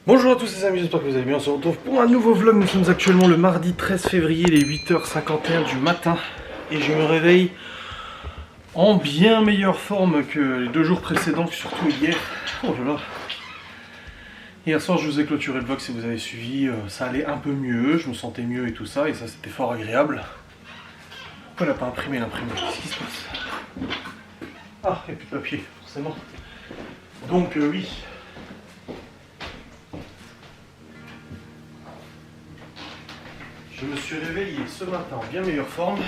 Bonjour à tous les amis, j'espère que vous allez bien. On se retrouve pour un nouveau vlog. Nous sommes actuellement le mardi 13 février, les 8h51 du matin. Et je me réveille en bien meilleure forme que les 2 jours précédents, surtout hier. Oh là là. Hier soir je vous ai clôturé le vlog si vous avez suivi. Ça allait un peu mieux, je me sentais mieux et tout ça. Et ça c'était fort agréable. Pourquoi elle n'a pas imprimé l'imprimé? Qu'est-ce qui se passe? Ah, il n'y a plus de papier, forcément. Donc oui. Je me suis réveillé ce matin en bien meilleure forme.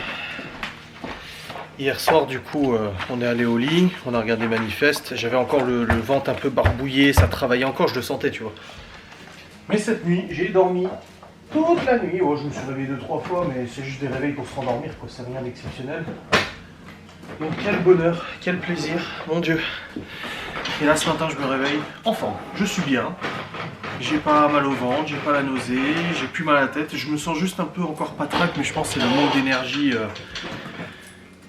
Hier soir du coup on est allé au lit, on a regardé Manifeste. J'avais encore le ventre un peu barbouillé, ça travaillait encore, je le sentais tu vois. Mais cette nuit j'ai dormi toute la nuit. Oh, je me suis réveillé 2-3 fois mais c'est juste des réveils pour se rendormir quoi, c'est rien d'exceptionnel. Donc quel bonheur, quel plaisir, mon Dieu. Et là ce matin je me réveille en forme, je suis bien. J'ai pas mal au ventre, j'ai pas la nausée, j'ai plus mal à la tête. Je me sens juste un peu encore patraque, mais je pense que c'est le manque d'énergie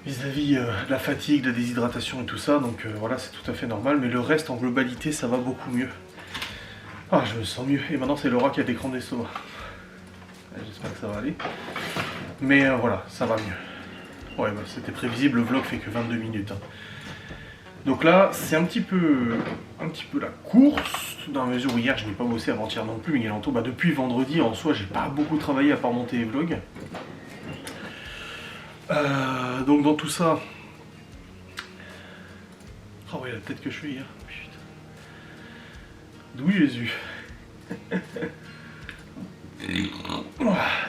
vis-à-vis de la fatigue, de la déshydratation et tout ça. Donc voilà, c'est tout à fait normal. Mais le reste, en globalité, ça va beaucoup mieux. Ah, je me sens mieux. Et maintenant, c'est Laura qui a des crampes d'estomac. J'espère que ça va aller. Mais voilà, ça va mieux. Ouais, bah, c'était prévisible, le vlog fait que 22 minutes. Hein. Donc là, c'est un petit peu la course, dans la mesure où hier je n'ai pas bossé avant-hier non plus, Miguel Anto, depuis vendredi en soi j'ai pas beaucoup travaillé à part monter les vlogs. Donc dans tout ça... Oh ouais, la tête que je fais hier, putain. D'où Jésus.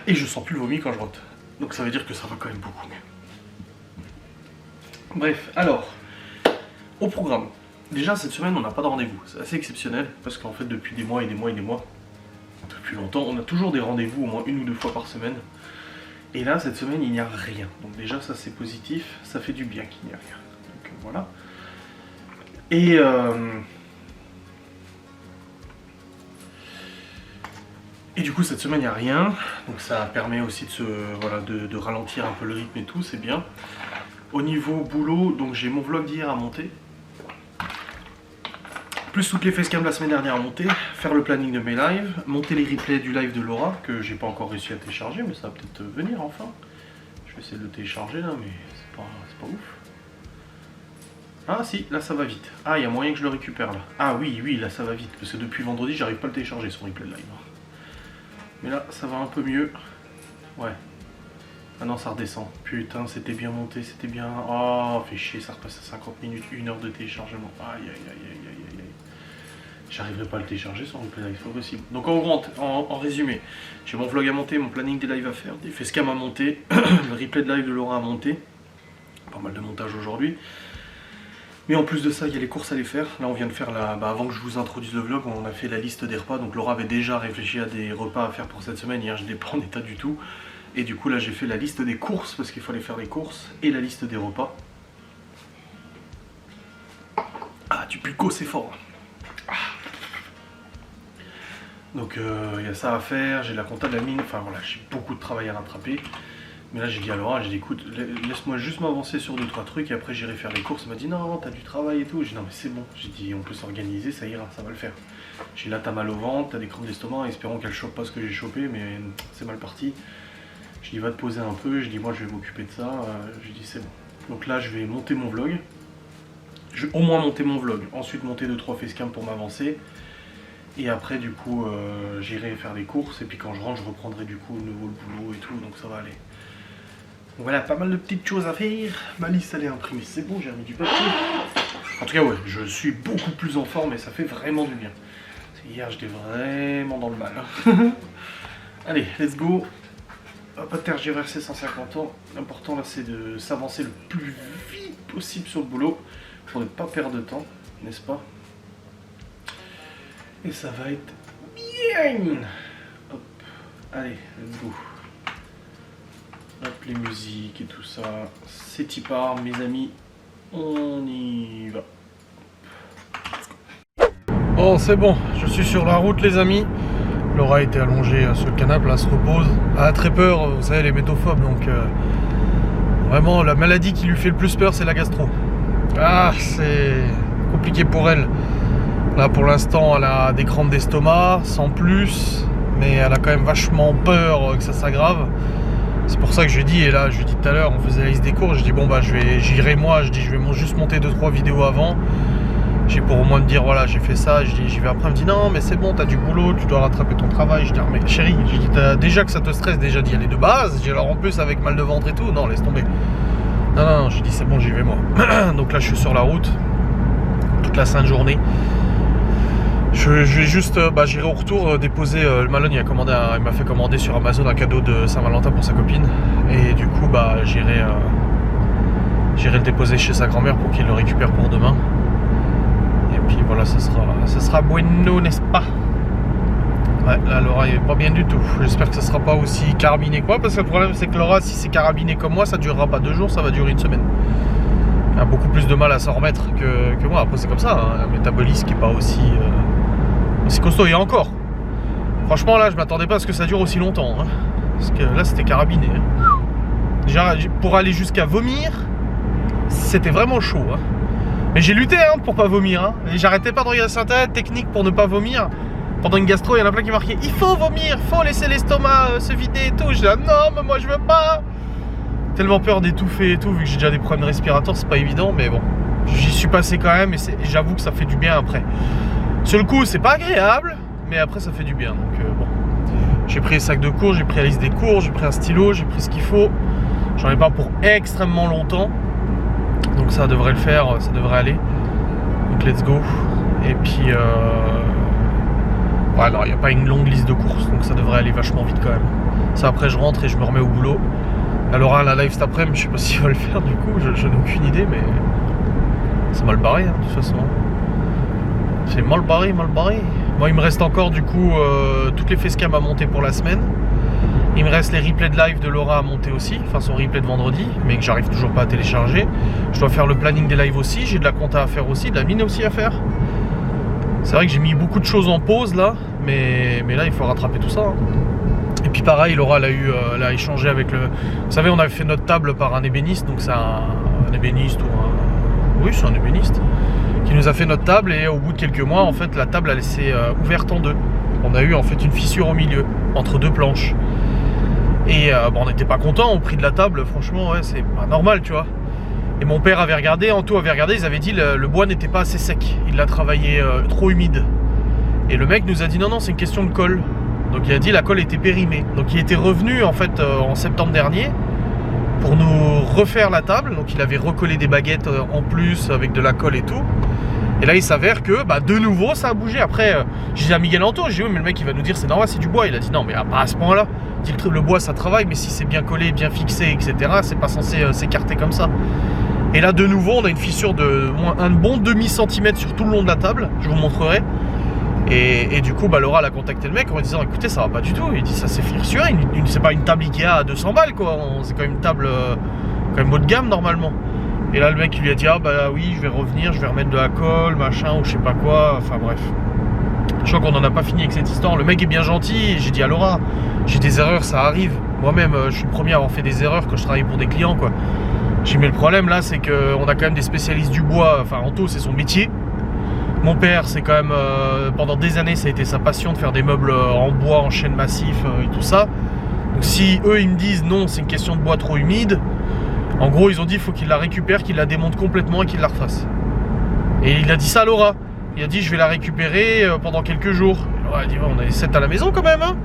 Et je sens plus le vomi quand je rote. Donc ça veut dire que ça va quand même beaucoup mieux. Bref, alors... Au programme. Déjà cette semaine on n'a pas de rendez-vous, c'est assez exceptionnel parce qu'en fait depuis des mois et des mois et des mois, depuis longtemps, on a toujours des rendez-vous au moins 1 ou 2 fois par semaine. Et là cette semaine il n'y a rien. Donc déjà ça c'est positif, ça fait du bien qu'il n'y ait rien. Donc voilà. Et du coup cette semaine il n'y a rien. Donc ça permet aussi de ralentir un peu le rythme et tout, c'est bien. Au niveau boulot, donc j'ai mon vlog d'hier à monter. Plus toutes les facecam la semaine dernière à monter, faire le planning de mes lives, monter les replays du live de Laura, que j'ai pas encore réussi à télécharger, mais ça va peut-être venir enfin. Je vais essayer de le télécharger là, mais c'est pas ouf. Ah si, là ça va vite. Ah, il y a moyen que je le récupère là. Ah oui, là ça va vite, parce que depuis vendredi, j'arrive pas à le télécharger son replay de live. Mais là, ça va un peu mieux. Ouais. Ah non, ça redescend. Putain, c'était bien monté, c'était bien... Oh, fait chier, ça repasse à 50 minutes, 1 heure de téléchargement. Aïe. J'arriverai pas à le télécharger sur replay live, c'est pas possible. Donc en résumé, j'ai mon vlog à monter, mon planning des lives à faire, des facecam à monter, le replay de live de Laura à monter. Pas mal de montage aujourd'hui. Mais en plus de ça, il y a les courses à les faire. Là, on vient de faire avant que je vous introduise le vlog, on a fait la liste des repas. Donc Laura avait déjà réfléchi à des repas à faire pour cette semaine. Hier, je n'étais pas en état du tout. Et du coup là j'ai fait la liste des courses parce qu'il fallait faire les courses et la liste des repas. Ah du Pulco c'est fort. Ah. Donc il y a ça à faire, j'ai la compta de la mine, enfin voilà j'ai beaucoup de travail à rattraper. Mais là j'ai dit à Laura, j'ai dit écoute laisse-moi juste m'avancer sur 2-3 trucs et après j'irai faire les courses. Elle m'a dit non t'as du travail et tout. J'ai dit non mais c'est bon, j'ai dit on peut s'organiser, ça ira, ça va le faire. J'ai dit là t'as mal au ventre, t'as des crampes d'estomac, espérons qu'elle chope pas ce que j'ai chopé mais c'est mal parti. Je dis va te poser un peu, je dis moi je vais m'occuper de ça, je dis c'est bon. Donc là je vais monter mon vlog, je vais au moins monter mon vlog, ensuite monter 2-3 facecam pour m'avancer. Et après du coup j'irai faire les courses et puis quand je rentre je reprendrai du coup de nouveau le boulot et tout, donc ça va aller. Donc voilà, pas mal de petites choses à faire, ma liste elle est imprimée, c'est bon, j'ai remis du papier. En tout cas ouais, je suis beaucoup plus en forme et ça fait vraiment du bien. Hier j'étais vraiment dans le mal. Allez, let's go. Pas tergiverser 150 ans, l'important là c'est de s'avancer le plus vite possible sur le boulot pour ne pas perdre de temps, n'est-ce pas? Et ça va être bien. Hop, allez, let's go. Hop, les musiques et tout ça, c'est y part mes amis, on y va. Bon c'est bon, je suis sur la route les amis. Laura était allongée sur le canapé, là, se repose. Elle a très peur, vous savez, elle est métophobe, donc vraiment la maladie qui lui fait le plus peur, c'est la gastro. Ah, c'est compliqué pour elle. Là pour l'instant elle a des crampes d'estomac, sans plus, mais elle a quand même vachement peur que ça s'aggrave. C'est pour ça que je lui ai dit, et là je lui ai dit tout à l'heure, on faisait la liste des cours, je dis bon bah j'irai moi, je dis je vais juste monter 2-3 vidéos avant. J'ai pour au moins me dire voilà j'ai fait ça, je dis j'y vais après, elle me dit non mais c'est bon, t'as du boulot, tu dois rattraper ton travail. Je dis mais chérie, je dis déjà que ça te stresse déjà d'y aller de base, je dis alors en plus avec mal de ventre et tout, non laisse tomber. Non, je dis c'est bon j'y vais moi. Donc là je suis sur la route, toute la sainte journée. Je vais juste, j'irai au retour déposer le Malone, il m'a fait commander sur Amazon un cadeau de Saint-Valentin pour sa copine. Et du coup j'irai le déposer chez sa grand-mère pour qu'il le récupère pour demain. Et puis voilà, ça sera bueno, n'est-ce pas? Ouais, là Laura est pas bien du tout. J'espère que ça sera pas aussi carabiné quoi, parce que le problème c'est que Laura, si c'est carabiné comme moi, ça durera pas 2 jours, ça va durer une semaine. Elle a beaucoup plus de mal à s'en remettre que moi. Après c'est comme ça, hein. Un métabolisme qui est pas aussi costaud. Et encore, franchement là je m'attendais pas à ce que ça dure aussi longtemps, hein. Parce que là c'était carabiné, hein. Déjà pour aller jusqu'à vomir, c'était vraiment chaud, hein. Mais j'ai lutté hein, pour pas vomir, hein. Et j'arrêtais pas de regarder sur internet, technique pour ne pas vomir. Pendant une gastro, il y en a plein qui marquaient il faut vomir, faut laisser l'estomac se vider et tout. Je dis non mais moi je veux pas. Tellement peur d'étouffer et tout, vu que j'ai déjà des problèmes respirateurs, c'est pas évident, mais bon, j'y suis passé quand même et j'avoue que ça fait du bien après. Sur le coup, c'est pas agréable, mais après ça fait du bien. Donc bon, j'ai pris les sacs de cours, j'ai pris la liste des cours, j'ai pris un stylo, j'ai pris ce qu'il faut. J'en ai pas pour extrêmement longtemps, donc ça devrait le faire, ça devrait aller. Donc let's go. Et puis ouais, alors il n'y a pas une longue liste de courses, donc ça devrait aller vachement vite quand même. Ça après je rentre et je me remets au boulot. Alors la live cet après-midi, je sais pas s'il va le faire du coup, je n'ai aucune idée, mais c'est mal barré hein, de toute façon. C'est mal barré. Moi il me reste encore du coup toutes les facecam à monter pour la semaine. Il me reste les replays de live de Laura à monter aussi, enfin son replay de vendredi, mais que j'arrive toujours pas à télécharger. Je dois faire le planning des lives aussi, j'ai de la compta à faire aussi, de la mine aussi à faire. C'est vrai que j'ai mis beaucoup de choses en pause là, mais là il faut rattraper tout ça, hein. Et puis pareil, Laura elle a échangé avec le... Vous savez, on avait fait notre table par un ébéniste, donc c'est un ébéniste ou un... Oui, c'est un ébéniste qui nous a fait notre table, et au bout de quelques mois, en fait, la table elle s'est ouverte en deux. On a eu en fait une fissure au milieu, entre 2 planches. Et bon, on n'était pas content au prix de la table, franchement, ouais, c'est pas normal, tu vois. Et mon père avait regardé, Anto avait regardé, ils avaient dit le bois n'était pas assez sec, il l'a travaillé trop humide. Et le mec nous a dit non, c'est une question de colle. Donc il a dit la colle était périmée. Donc il était revenu en fait en septembre dernier pour nous refaire la table. Donc il avait recollé des baguettes en plus avec de la colle et tout. Et là il s'avère que de nouveau ça a bougé. Après j'ai dit à Miguel Anto, j'ai dit oui mais le mec il va nous dire c'est normal, c'est du bois. Il a dit non mais pas à ce point là. Le bois ça travaille, mais si c'est bien collé, bien fixé, etc. c'est pas censé s'écarter comme ça. Et là de nouveau on a une fissure de un bon demi-centimètre sur tout le long de la table. Je vous montrerai. Et du coup Laura elle a contacté le mec en lui disant écoutez ça va pas du tout. Il dit ça c'est fissuré, c'est pas une table Ikea à 200 balles quoi, c'est quand même une table quand même haut de gamme normalement. Et là le mec il lui a dit ah bah oui je vais revenir, je vais remettre de la colle machin ou je sais pas quoi, enfin bref. Je crois qu'on en a pas fini avec cette histoire. Le mec est bien gentil, j'ai dit à Laura j'ai des erreurs, ça arrive. Moi-même je suis le premier à avoir fait des erreurs quand je travaille pour des clients quoi. J'ai mis le problème là c'est qu'on a quand même des spécialistes du bois, enfin Anto c'est son métier. Mon père, c'est quand même, pendant des années, ça a été sa passion de faire des meubles en bois, en chêne massif et tout ça. Donc si eux, ils me disent non, c'est une question de bois trop humide, en gros, ils ont dit il faut qu'il la récupère, qu'il la démonte complètement et qu'il la refasse. Et il a dit ça à Laura. Il a dit je vais la récupérer pendant quelques jours. Et Laura a dit on est 7 à la maison quand même, hein.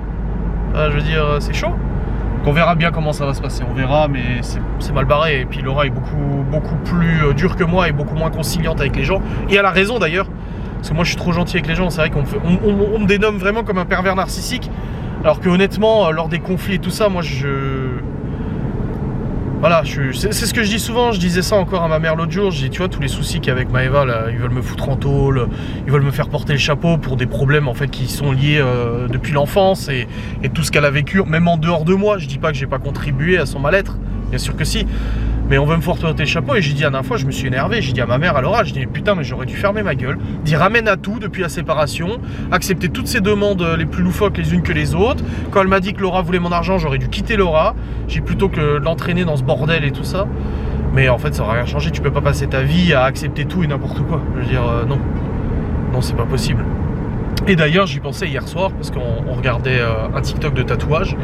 Je veux dire, c'est chaud. Donc on verra bien comment ça va se passer, on verra, mais c'est mal barré. Et puis Laura est beaucoup plus dure que moi et beaucoup moins conciliante avec les gens. Et elle a raison d'ailleurs. Parce que moi je suis trop gentil avec les gens, c'est vrai qu'on me dénomme vraiment comme un pervers narcissique. Alors que honnêtement, lors des conflits et tout ça, moi voilà, c'est ce que je dis souvent, je disais ça encore à ma mère l'autre jour, je dis tu vois tous les soucis qu'il y a avec Maëva, là, ils veulent me foutre en tôle, ils veulent me faire porter le chapeau pour des problèmes en fait qui sont liés depuis l'enfance et tout ce qu'elle a vécu, même en dehors de moi, je dis pas que j'ai pas contribué à son mal-être, bien sûr que si. Mais on veut me faire porter le chapeau et j'ai dit la dernière fois, je me suis énervé, j'ai dit à ma mère à Laura, j'ai dit putain mais j'aurais dû fermer ma gueule, dire ramène à tout depuis la séparation, accepter toutes ces demandes les plus loufoques les unes que les autres. Quand elle m'a dit que Laura voulait mon argent, j'aurais dû quitter Laura, j'ai plutôt que l'entraîner dans ce bordel et tout ça. Mais en fait ça aurait rien changé, tu peux pas passer ta vie à accepter tout et n'importe quoi, je veux dire non. Non, c'est pas possible. Et d'ailleurs, j'y pensais hier soir parce qu'on regardait un TikTok de tatouage.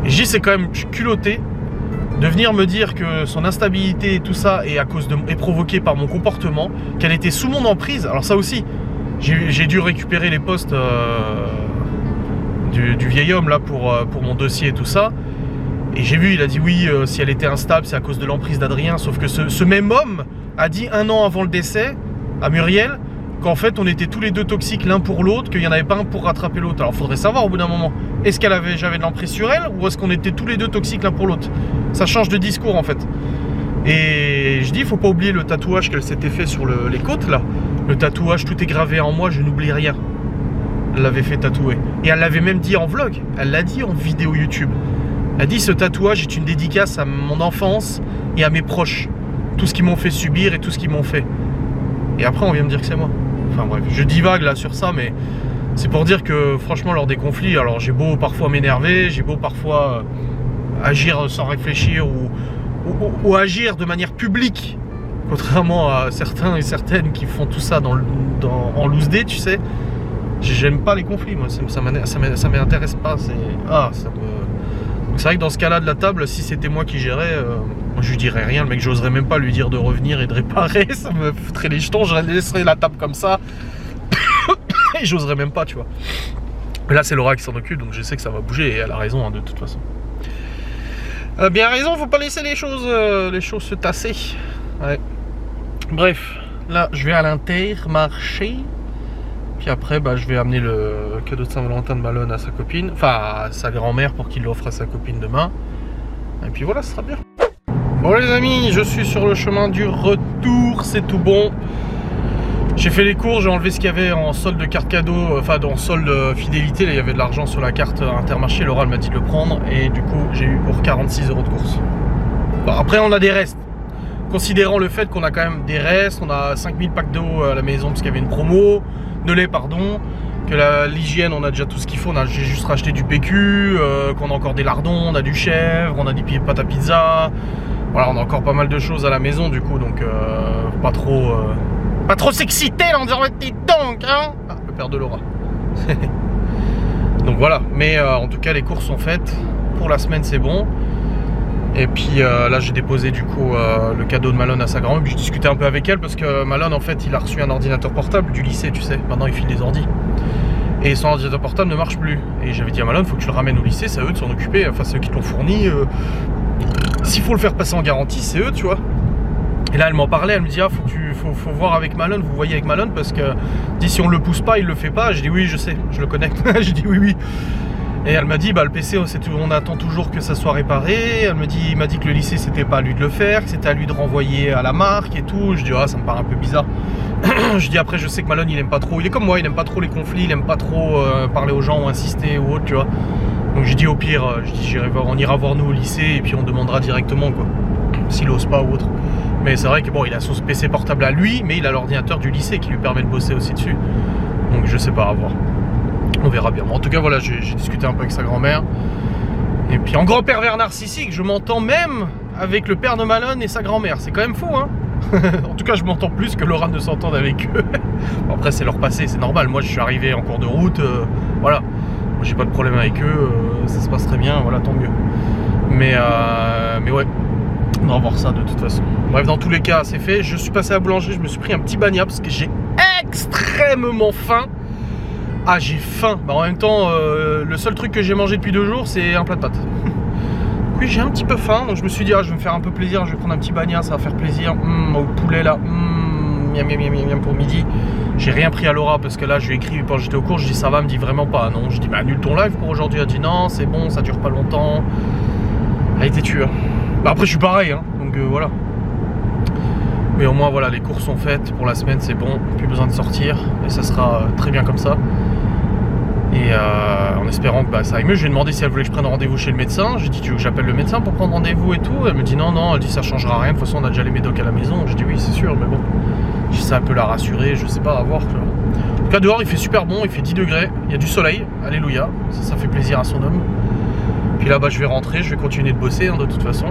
Et je dis, c'est quand même culotté de venir me dire que son instabilité et tout ça est provoqué par mon comportement, qu'elle était sous mon emprise. Alors ça aussi, j'ai dû récupérer les posts du vieil homme là pour mon dossier et tout ça. Et j'ai vu, il a dit oui, si elle était instable, c'est à cause de l'emprise d'Adrien. Sauf que ce même homme a dit 1 an avant le décès à Muriel qu'en fait on était tous les deux toxiques l'un pour l'autre, qu'il n'y en avait pas un pour rattraper l'autre. Alors faudrait savoir au bout d'un moment, est-ce que j'avais de l'emprise sur elle ou est-ce qu'on était tous les deux toxiques l'un pour l'autre? Ça change de discours en fait. Et je dis, il faut pas oublier le tatouage qu'elle s'était fait sur les côtes là. Le tatouage, tout est gravé en moi, je n'oublie rien. Elle l'avait fait tatouer. Et elle l'avait même dit en vlog, elle l'a dit en vidéo YouTube. Elle a dit, ce tatouage est une dédicace à mon enfance et à mes proches. Tout ce qu'ils m'ont fait subir et tout ce qu'ils m'ont fait. Et après on vient me dire que c'est moi. Enfin bref, je divague là sur ça, mais c'est pour dire que franchement lors des conflits, alors j'ai beau parfois m'énerver, j'ai beau parfois agir sans réfléchir ou agir de manière publique, contrairement à certains et certaines qui font tout ça en loose day, tu sais. J'aime pas les conflits, moi, ça m'intéresse pas. Donc c'est vrai que dans ce cas-là de la table, si c'était moi qui gérais, je lui dirais rien, le mec, j'oserais même pas lui dire de revenir et de réparer, ça me foutrait les jetons, je laisserais la table comme ça, et j'oserais même pas, tu vois. Mais là c'est Laura qui s'en occupe, donc je sais que ça va bouger, et elle a raison, hein, de toute façon. Elle a bien raison, faut pas laisser les choses se tasser. Ouais. Bref, là je vais à l'Intermarché. Puis après, je vais amener le cadeau de Saint-Valentin de Malone à sa copine, enfin à sa grand-mère pour qu'il l'offre à sa copine demain. Et puis voilà, ce sera bien. Bon les amis, je suis sur le chemin du retour, c'est tout bon. J'ai fait les courses, j'ai enlevé ce qu'il y avait en solde de carte cadeau, enfin en solde fidélité, là, il y avait de l'argent sur la carte Intermarché, Laura m'a dit de le prendre et du coup j'ai eu pour 46 € de course. Bon, après on a des restes. Considérant le fait qu'on a quand même des restes, on a 5000 packs d'eau à la maison parce qu'il y avait une promo, de lait pardon, que l'hygiène on a déjà tout ce qu'il faut, j'ai juste racheté du PQ, qu'on a encore des lardons, on a du chèvre, on a des pâtes à pizza, voilà on a encore pas mal de choses à la maison du coup donc pas trop s'exciter là en disant dis donc hein, le père de Laura. Donc voilà, mais en tout cas les courses sont faites, pour la semaine c'est bon. Et puis là j'ai déposé du coup le cadeau de Malone à sa grand-mère. Puis je discutais un peu avec elle parce que Malone en fait il a reçu un ordinateur portable du lycée, tu sais, maintenant il file des ordis. Et son ordinateur portable ne marche plus. Et j'avais dit à Malone, faut que tu le ramènes au lycée, c'est à eux de s'en occuper, enfin c'est eux qui te l'ont fourni. S'il faut le faire passer en garantie, c'est eux, tu vois. Et là elle m'en parlait, elle me dit ah faut voir avec Malone, vous voyez avec Malone parce que dit si on le pousse pas, il le fait pas. Je dis oui je sais, je le connecte. J'ai dit oui. Et elle m'a dit, le PC, on attend toujours que ça soit réparé. Il m'a dit que le lycée, c'était pas à lui de le faire, que c'était à lui de renvoyer à la marque et tout. Je dis, ça me paraît un peu bizarre. Je dis, après, je sais que Malone, il aime pas trop. Il est comme moi, il aime pas trop les conflits, il aime pas trop parler aux gens ou insister ou autre, tu vois. Donc, j'ai dit, au pire, on ira voir nous au lycée et puis on demandera directement, quoi. S'il ose pas ou autre. Mais c'est vrai que bon, il a son PC portable à lui, mais il a l'ordinateur du lycée qui lui permet de bosser aussi dessus. Donc, je sais pas, à voir. On verra bien. En tout cas, voilà, j'ai discuté un peu avec sa grand-mère. Et puis, en grand pervers narcissique, je m'entends même avec le père de Malone et sa grand-mère. C'est quand même fou, hein. En tout cas, je m'entends plus que Laura ne s'entende avec eux. Bon, après, c'est leur passé, c'est normal. Moi, je suis arrivé en cours de route. Voilà. Moi, j'ai pas de problème avec eux. Ça se passe très bien. Voilà, tant mieux. Mais ouais. On va voir ça de toute façon. Bref, dans tous les cas, c'est fait. Je suis passé à la boulangerie. Je me suis pris un petit bagnat parce que j'ai extrêmement faim. Ah j'ai faim, en même temps le seul truc que j'ai mangé depuis 2 jours c'est un plat de pâtes. Oui j'ai un petit peu faim donc je me suis dit je vais me faire un peu plaisir, je vais prendre un petit bagnat, ça va faire plaisir. Au poulet là, miam miam miam miam pour midi. J'ai rien pris à Laura parce que là je lui ai écrit quand j'étais au cours, je dis ça va, elle me dit vraiment pas non. Je dis annule ton live pour aujourd'hui, elle dit non c'est bon ça dure pas longtemps. Elle était tueur. Après je suis pareil hein, donc voilà. Mais au moins voilà les courses sont faites pour la semaine c'est bon, plus besoin de sortir et ça sera très bien comme ça. Et en espérant que ça aille mieux, je lui ai demandé si elle voulait que je prenne rendez-vous chez le médecin. J'ai dit tu veux que j'appelle le médecin pour prendre rendez-vous et tout. Elle me dit non, elle dit ça changera rien, de toute façon on a déjà les médocs à la maison. J'ai dit oui c'est sûr mais bon, ça peut la rassurer, je sais pas, à voir. En tout cas dehors il fait super bon, il fait 10 degrés, il y a du soleil, alléluia, ça fait plaisir à son homme. Puis là je vais rentrer, je vais continuer de bosser de toute façon,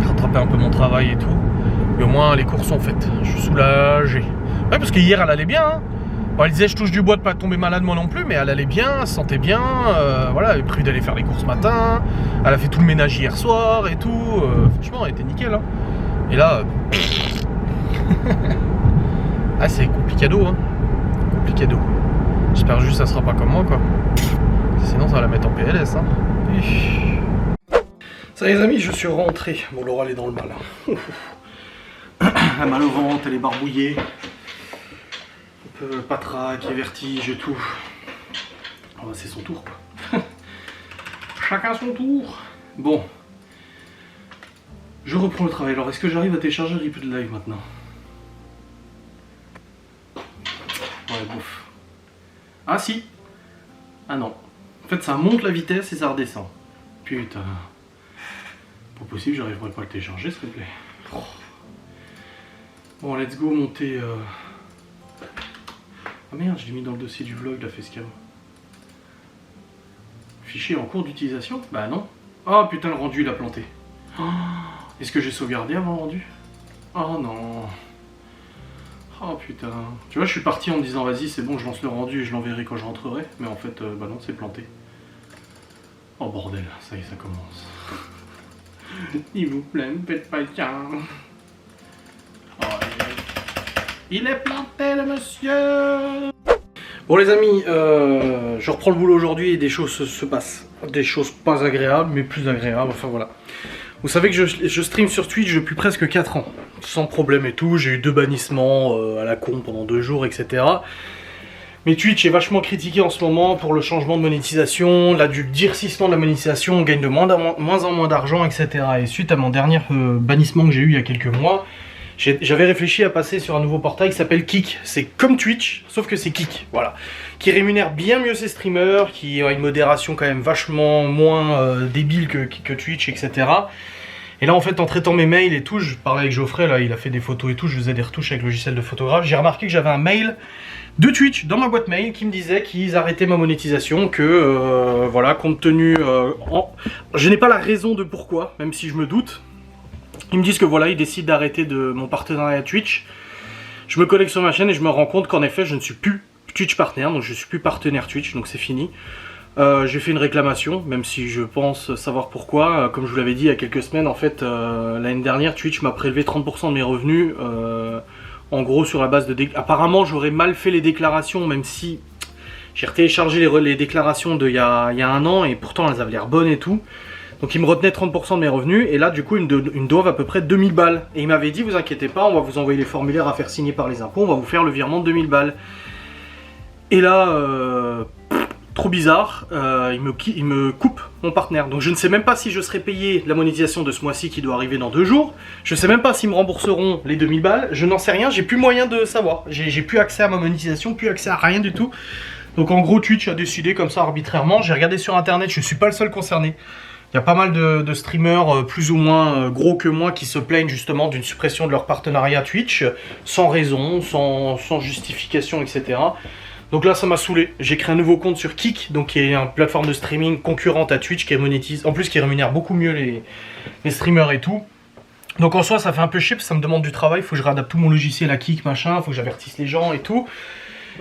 rattraper un peu mon travail et tout. Mais au moins les courses sont faites, je suis soulagé. Ouais parce que hier elle allait bien hein. Bon, elle disait je touche du bois de pas tomber malade moi non plus, mais elle allait bien, elle se sentait bien, voilà, elle avait prévu d'aller faire les courses ce matin, elle a fait tout le ménage hier soir et tout, franchement elle était nickel. Hein. Et là, ah c'est complicado, hein. Complicado. J'espère juste que ça sera pas comme moi quoi. Sinon ça va la mettre en PLS. Hein. Ça les amis, je suis rentré. Bon, Laura elle est dans le mal. Hein. Elle a mal au ventre, elle est barbouillée. Un peu patraque, vertige et tout. Oh, c'est son tour quoi. Chacun son tour. Bon. Je reprends le travail. Alors est-ce que j'arrive à télécharger un replay de live maintenant? Ouais, bouf. Ah si. Ah non. En fait ça monte la vitesse et ça redescend. Putain. Pas possible, j'arriverai pas à le télécharger s'il te plaît. Oh. Bon, let's go monter. Ah merde, je l'ai mis dans le dossier du vlog la facecam. Fichier en cours d'utilisation? Bah non. Ah putain, le rendu il a planté. Oh, est-ce que j'ai sauvegardé avant le rendu? Oh non. Oh putain. Tu vois, je suis parti en me disant vas-y, c'est bon, je lance le rendu et je l'enverrai quand je rentrerai. Mais en fait, bah non, c'est planté. Oh bordel, ça y est, ça commence. S'il vous plaît, ne faites pas ça. Oh, il est planté le monsieur. Bon les amis, je reprends le boulot aujourd'hui et des choses se passent. Des choses pas agréables, mais plus agréables, enfin voilà. Vous savez que je stream sur Twitch depuis presque 4 ans, sans problème et tout. J'ai eu 2 bannissements à la con pendant 2 jours, etc. Mais Twitch est vachement critiqué en ce moment pour le changement de monétisation, du durcissement de la monétisation, on gagne de moins en moins d'argent, etc. Et suite à mon dernier bannissement que j'ai eu il y a quelques mois, j'avais réfléchi à passer sur un nouveau portail qui s'appelle Kick. C'est comme Twitch, sauf que c'est Kick, voilà. Qui rémunère bien mieux ses streamers, qui a une modération quand même vachement moins débile que Twitch, etc. Et là en fait en traitant mes mails et tout, je parlais avec Geoffrey, là il a fait des photos et tout, je faisais des retouches avec le logiciel de photographe, j'ai remarqué que j'avais un mail de Twitch dans ma boîte mail qui me disait qu'ils arrêtaient ma monétisation, que voilà, compte tenu... Je n'ai pas la raison de pourquoi, même si je me doute. Ils me disent que voilà, ils décident d'arrêter de mon partenariat Twitch. Je me connecte sur ma chaîne et je me rends compte qu'en effet je ne suis plus Twitch partenaire, donc je ne suis plus partenaire Twitch, donc c'est fini. J'ai fait une réclamation, même si je pense savoir pourquoi. Comme je vous l'avais dit il y a quelques semaines, en fait, l'année dernière, Twitch m'a prélevé 30% de mes revenus, en gros sur la base de... Apparemment, j'aurais mal fait les déclarations, même si j'ai retéléchargé les déclarations d'il y a 1 an, et pourtant elles avaient l'air bonnes et tout. Donc ils me retenaient 30% de mes revenus, et là, du coup, ils me doivent à peu près 2000 balles. Et il m'avait dit, vous inquiétez pas, on va vous envoyer les formulaires à faire signer par les impôts, on va vous faire le virement de 2000 balles. Et là... trop bizarre, il me coupe mon partenaire. Donc je ne sais même pas si je serai payé la monétisation de ce mois-ci qui doit arriver dans 2 jours. Je ne sais même pas s'ils me rembourseront les 2000 balles. Je n'en sais rien, j'ai plus moyen de savoir. J'ai plus accès à ma monétisation, plus accès à rien du tout. Donc en gros Twitch a décidé comme ça arbitrairement. J'ai regardé sur internet, je ne suis pas le seul concerné. Il y a pas mal de streamers plus ou moins gros que moi qui se plaignent justement d'une suppression de leur partenariat Twitch, sans raison, sans justification, etc. Donc là ça m'a saoulé, j'ai créé un nouveau compte sur Kick, donc qui est une plateforme de streaming concurrente à Twitch qui monétise, en plus qui rémunère beaucoup mieux les streamers et tout. Donc en soi ça fait un peu chier parce que ça me demande du travail, il faut que je réadapte tout mon logiciel à Kick, machin, il faut que j'avertisse les gens et tout.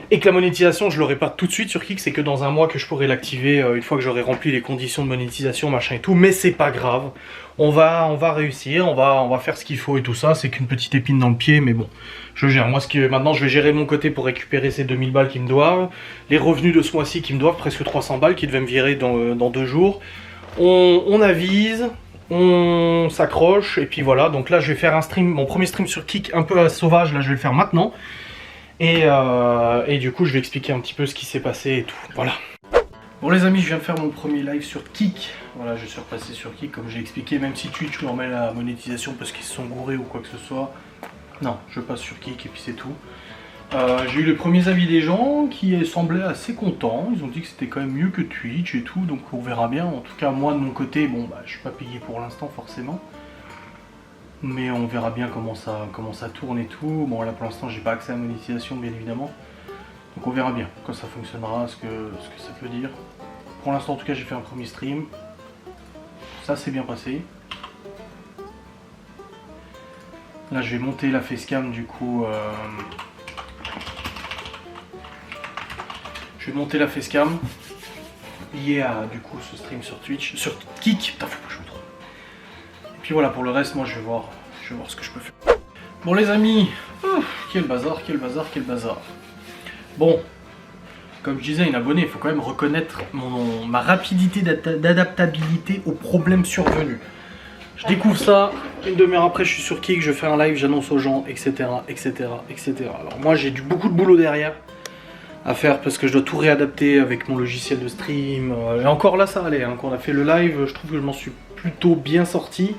Et que la monétisation je l'aurai pas tout de suite sur Kick, c'est que dans 1 mois que je pourrai l'activer une fois que j'aurai rempli les conditions de monétisation, machin et tout, mais c'est pas grave. On va réussir, on va faire ce qu'il faut et tout ça, c'est qu'une petite épine dans le pied, mais bon, je gère. Moi, maintenant, je vais gérer mon côté pour récupérer ces 2000 balles qui me doivent, les revenus de ce mois-ci qui me doivent, presque 300 balles qui devaient me virer dans 2 jours. On avise, on s'accroche, et puis voilà. Donc là, je vais faire un stream, mon premier stream sur Kick un peu sauvage, là, je vais le faire maintenant. Et du coup, je vais expliquer un petit peu ce qui s'est passé et tout, voilà. Bon les amis, je viens de faire mon premier live sur Kick. Voilà, je suis repassé sur Kick comme j'ai expliqué, même si Twitch me remet la monétisation parce qu'ils se sont gourés ou quoi que ce soit. Non, je passe sur Kick et puis c'est tout. J'ai eu les premiers avis des gens qui semblaient assez contents. Ils ont dit que c'était quand même mieux que Twitch et tout, donc on verra bien. En tout cas, moi de mon côté, bon bah je suis pas payé pour l'instant forcément. Mais on verra bien comment ça tourne et tout. Bon là pour l'instant j'ai pas accès à la monétisation bien évidemment. Donc on verra bien quand ça fonctionnera, ce que ça peut dire. Pour l'instant en tout cas j'ai fait un premier stream. Ça s'est bien passé. Là je vais monter la facecam du coup Je vais monter la facecam liée à du coup ce stream sur Twitch, sur Kik. Putain, faut pas que je me trompe. Et puis voilà, pour le reste, moi je vais voir ce que je peux faire. Bon les amis, quel bazar, quel bazar, quel bazar. Bon, comme je disais, une abonnée, il faut quand même reconnaître ma rapidité d'adaptabilité aux problèmes survenus. Je découvre ça, une demi-heure après je suis sur Kik, je fais un live, j'annonce aux gens, etc. etc. etc. Alors moi j'ai beaucoup de boulot derrière à faire parce que je dois tout réadapter avec mon logiciel de stream. Et encore là ça allait, hein. Quand on a fait le live, je trouve que je m'en suis plutôt bien sorti.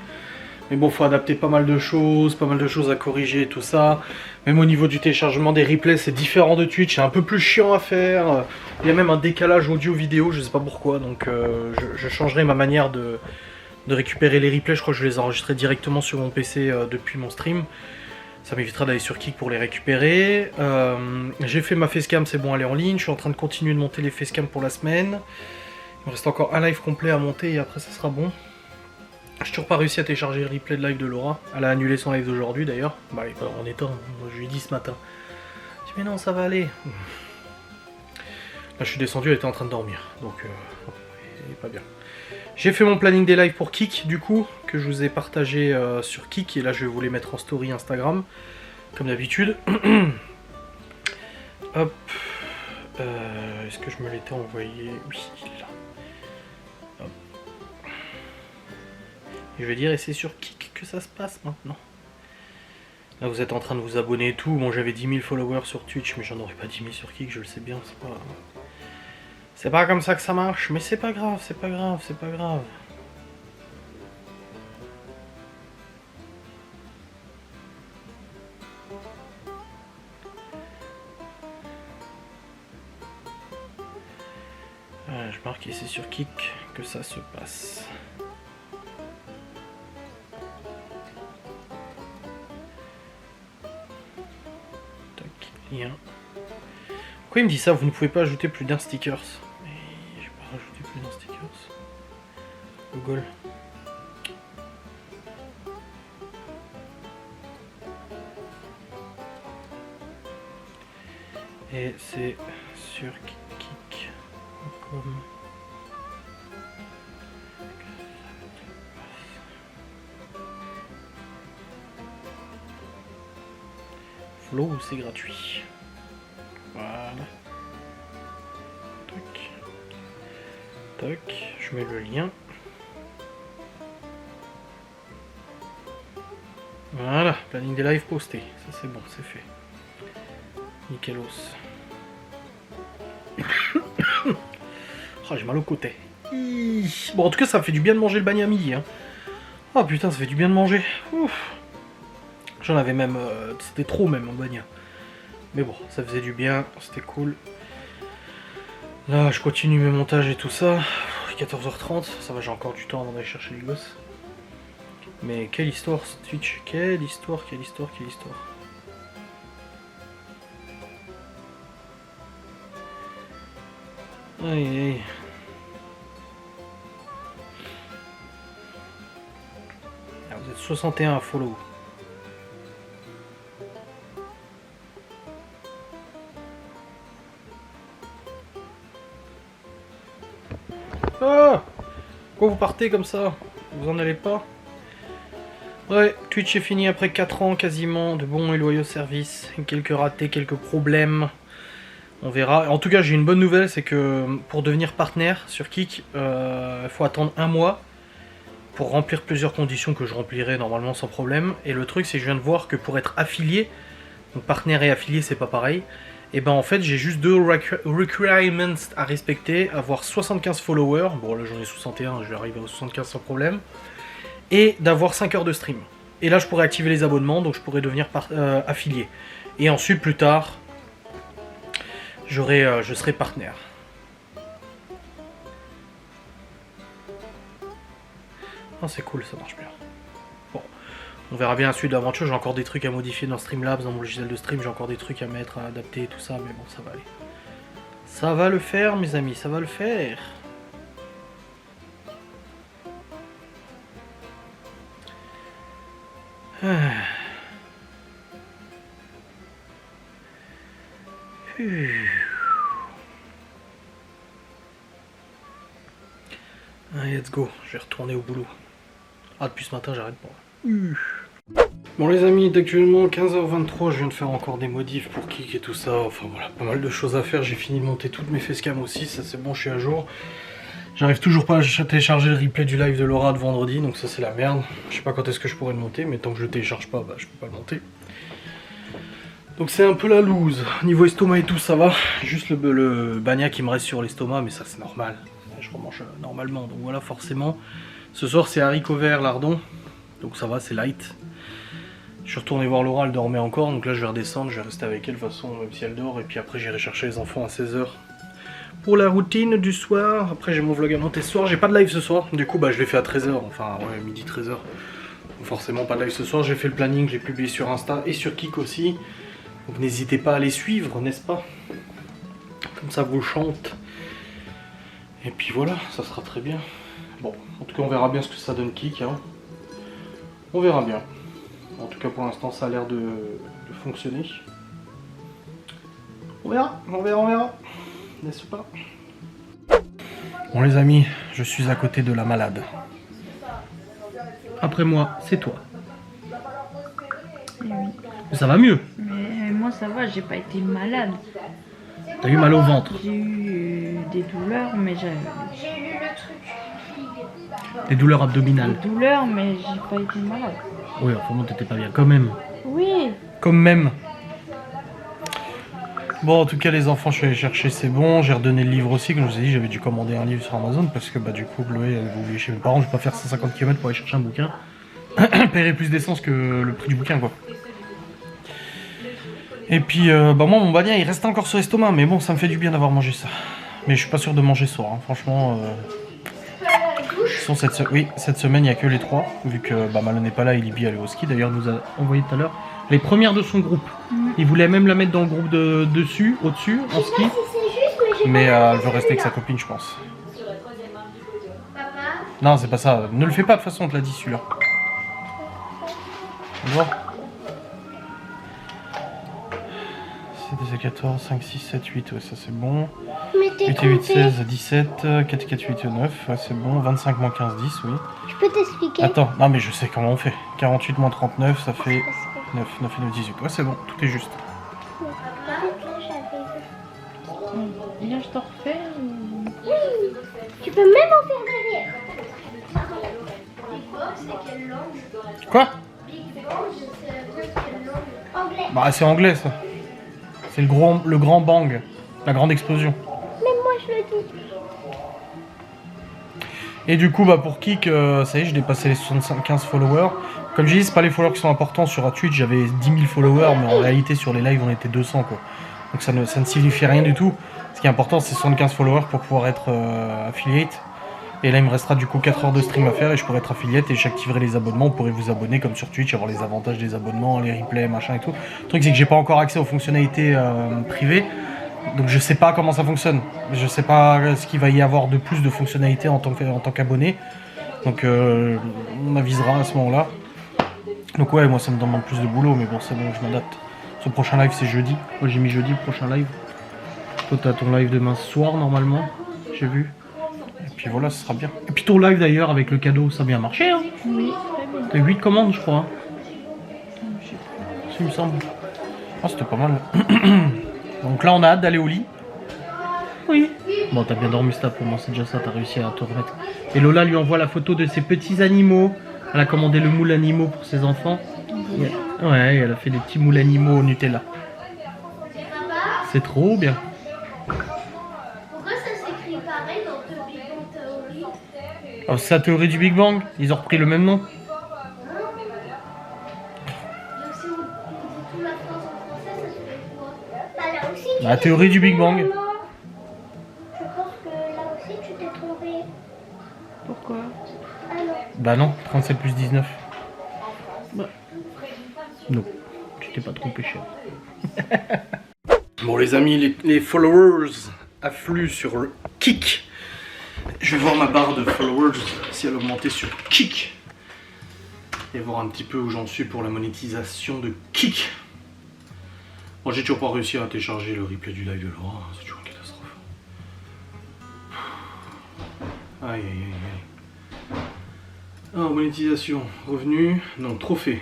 Mais bon, faut adapter pas mal de choses à corriger et tout ça. Même au niveau du téléchargement des replays, c'est différent de Twitch, c'est un peu plus chiant à faire. Il y a même un décalage audio-vidéo, je sais pas pourquoi, donc je changerai ma manière de récupérer les replays. Je crois que je les enregistrerai directement sur mon PC depuis mon stream. Ça m'évitera d'aller sur Kik pour les récupérer. J'ai fait ma facecam, c'est bon, elle est en ligne. Je suis en train de continuer de monter les facecams pour la semaine. Il me reste encore un live complet à monter et après ça sera bon. J'ai toujours pas réussi à télécharger le replay de live de Laura. Elle a annulé son live d'aujourd'hui d'ailleurs. Bah, il est pas en état. Moi, je lui ai dit ce matin. Je dis mais non, ça va aller. Là, je suis descendu, elle était en train de dormir. Donc, elle est pas bien. J'ai fait mon planning des lives pour Kik, du coup, que je vous ai partagé sur Kik. Et là, je vais vous les mettre en story Instagram, comme d'habitude. Hop. Est-ce que je me l'étais envoyé? Oui, il est là. Je vais dire, et c'est sur Kik que ça se passe maintenant. Là, vous êtes en train de vous abonner et tout. Bon, j'avais 10 000 followers sur Twitch, mais j'en aurais pas 10 000 sur Kik, je le sais bien. C'est pas comme ça que ça marche, mais c'est pas grave, c'est pas grave, c'est pas grave. Voilà, je marque, et c'est sur Kik que ça se passe. Lien. Pourquoi il me dit ça? Vous ne pouvez pas ajouter plus d'un stickers. Mais je vais pas rajouter plus d'un stickers. Google. Et c'est sur kik.com. Flow, c'est gratuit. Voilà. Tac. Tac. Je mets le lien. Voilà. Planning des lives posté. Ça c'est bon, c'est fait. Nickelos. Oh, j'ai mal au côté. Bon, en tout cas, ça me fait du bien de manger le bagna à midi. Hein. Oh putain, ça fait du bien de manger. Ouf. J'en avais même... c'était trop même en bagna. Mais bon, ça faisait du bien, c'était cool. Là, je continue mes montages et tout ça. 14h30, ça va, j'ai encore du temps avant d'aller chercher les gosses. Mais quelle histoire ce Twitch. Quelle histoire, quelle histoire, quelle histoire. Aïe aïe. Ah, vous êtes 61 à follow. Ah! Pourquoi vous partez comme ça? Vous en allez pas? Ouais, Twitch est fini après 4 ans quasiment de bons et loyaux services. Quelques ratés, quelques problèmes. On verra. En tout cas, j'ai une bonne nouvelle, c'est que pour devenir partenaire sur Kik, il faut attendre 1 mois pour remplir plusieurs conditions que je remplirai normalement sans problème. Et le truc, c'est que je viens de voir que pour être affilié, donc partenaire et affilié, c'est pas pareil. Et ben en fait, j'ai juste 2 requirements à respecter, avoir 75 followers, bon là j'en ai 61, je vais arriver aux 75 sans problème, et d'avoir 5 heures de stream. Et là je pourrais activer les abonnements, donc je pourrais devenir affilié. Et ensuite plus tard, je serai partenaire. Oh, c'est cool, ça marche bien. Bon, on verra bien la suite de l'aventure. J'ai encore des trucs à modifier dans Streamlabs, dans mon logiciel de stream. J'ai encore des trucs à mettre, à adapter et tout ça. Mais bon, ça va aller. Ça va le faire, mes amis, ça va le faire. Allez, let's go, je vais retourner au boulot. Ah, depuis ce matin, j'arrête pas. Bon les amis, actuellement 15h23, je viens de faire encore des modifs pour Kik et tout ça. Enfin voilà, pas mal de choses à faire. J'ai fini de monter toutes mes facecam aussi, ça c'est bon, je suis à jour. J'arrive toujours pas à télécharger le replay du live de Laura de vendredi, donc ça c'est la merde. Je sais pas quand est-ce que je pourrais le monter, mais tant que je le télécharge pas, bah je peux pas le monter. Donc c'est un peu la loose. Niveau estomac et tout, ça va. Juste le bagna qui me reste sur l'estomac, mais ça c'est normal. Je remange normalement, donc voilà, forcément. Ce soir c'est haricots verts, lardons, donc ça va, c'est light. Je suis retourné voir Laura, elle dormait encore, donc là je vais redescendre, je vais rester avec elle de toute façon, même si elle dort, et puis après j'irai chercher les enfants à 16h. Pour la routine du soir, après j'ai mon vlog à monter ce soir, j'ai pas de live ce soir, du coup bah je l'ai fait à 13h, enfin ouais, midi 13h. Donc forcément pas de live ce soir, j'ai fait le planning, j'ai publié sur Insta et sur Kik aussi. Donc n'hésitez pas à les suivre, n'est-ce pas? Comme ça vous chante. Et puis voilà, ça sera très bien. Bon, en tout cas on verra bien ce que ça donne Kik, hein. On verra bien. En tout cas pour l'instant ça a l'air de fonctionner. On verra, on verra, on verra. N'est-ce pas? Bon les amis, je suis à côté de la malade. Après moi, c'est toi. Oui. Mais ça va mieux. Mais moi ça va, j'ai pas été malade. T'as eu mal au ventre. J'ai eu des douleurs, mais j'ai lu le truc. Des douleurs abdominales. des douleurs, mais j'ai pas été malade. Oui, enfin bon, t'étais pas bien quand même. Oui. Comme même. Bon, en tout cas, les enfants, je suis allé chercher, c'est bon. J'ai redonné le livre aussi. Comme je vous ai dit, j'avais dû commander un livre sur Amazon parce que, bah, du coup, Chloé, elle voulait chez mes parents. Je vais pas faire 150 km pour aller chercher un bouquin. Elle paierait plus d'essence que le prix du bouquin, quoi. Et puis, bah, moi, mon bagna, il restait encore sur l'estomac. Mais bon, ça me fait du bien d'avoir mangé ça. Mais je suis pas sûr de manger ce soir, hein. Franchement. Cette semaine, il n'y a que les trois. Vu que bah, Malo n'est pas là et Libye allait au ski. D'ailleurs, nous a envoyé tout à l'heure les premières de son groupe. Il voulait même la mettre dans le groupe dessus, au-dessus, en ski. Mais elle veut rester avec sa copine, je pense. Papa, Non, c'est pas ça. Ne le fais pas, de toute façon, on te l'a dit celui-là. On voit 7, 14, 5, 6, 7, 8, ouais, ça c'est bon. mais t'es 8 et 8, trompé. 16, 17, 4, 4, 8, 9, ouais, c'est bon. 25 moins 15, 10, oui. Je peux t'expliquer? Attends, non mais je sais comment on fait. 48 moins 39, ça fait 9, 9 et 9, 18. Ouais, c'est bon, tout est juste. Viens, je te refais. Tu peux même en faire derrière. Big Bang, c'est quelle langue? Quoi? Big Bang, c'est quelle langue? Anglais. Bah, c'est anglais ça. C'est le grand bang, la grande explosion. Même moi, je le dis. Et du coup, bah, pour Kik, ça y est, j'ai dépassé les 75 followers. Comme j'ai dit, c'est pas les followers qui sont importants. Sur Twitch, j'avais 10 000 followers, mais en réalité, sur les lives, on était 200, quoi. Donc ça ne signifie rien du tout. Ce qui est important, c'est 75 followers pour pouvoir être affiliate. Et là, il me restera du coup 4 heures de stream à faire et je pourrai être affiliate et j'activerai les abonnements. Vous pourrez vous abonner comme sur Twitch, avoir les avantages des abonnements, les replays, machin et tout. Le truc, c'est que j'ai pas encore accès aux fonctionnalités privées. Donc je sais pas comment ça fonctionne. Je sais pas ce qu'il va y avoir de plus de fonctionnalités en tant qu'abonné. Donc on avisera à ce moment-là. Donc ouais, moi ça me demande plus de boulot, mais bon, c'est bon, je m'adapte. Ce prochain live, c'est jeudi. Moi j'ai mis jeudi le prochain live. Toi t'as ton live demain soir normalement, j'ai vu. Et puis voilà, ce sera bien. Et puis ton live d'ailleurs avec le cadeau, ça a bien marché, hein. Oui, très bien. T'as 8 commandes, je crois. Hein. Je sais pas. Ça il me semble. Ah, c'était pas mal. Donc là, on a hâte d'aller au lit. Oui. Bon, t'as bien dormi, ça pour moi, c'est déjà ça, t'as réussi à te remettre. Et Lola lui envoie la photo de ses petits animaux. Elle a commandé le moule animaux pour ses enfants. Ouais, elle a fait des petits moules animaux au Nutella. C'est trop bien. Pourquoi ça s'écrit pareil dans The Big Bang Theory? Alors, c'est la théorie du Big Bang. Ils ont repris le même nom. Donc si on dit tout la France en français, ça se fait quoi? Bah là aussi, tu La t'es théorie du trompé, Big Bang. maman. Je pense que là aussi, tu t'es trompé. Pourquoi? Ah non. Bah non, 37 plus 19. Bah. Non, tu t'es pas trompé, cher. Bon les amis, les followers affluent sur le Kik. Je vais voir ma barre de followers, si elle a augmenté sur Kik. Et voir un petit peu où j'en suis pour la monétisation de Kik. Bon, j'ai toujours pas réussi à télécharger le replay du live de Laura, c'est toujours une catastrophe. Aïe aïe aïe aïe. Alors, monétisation, revenu, non, trophée.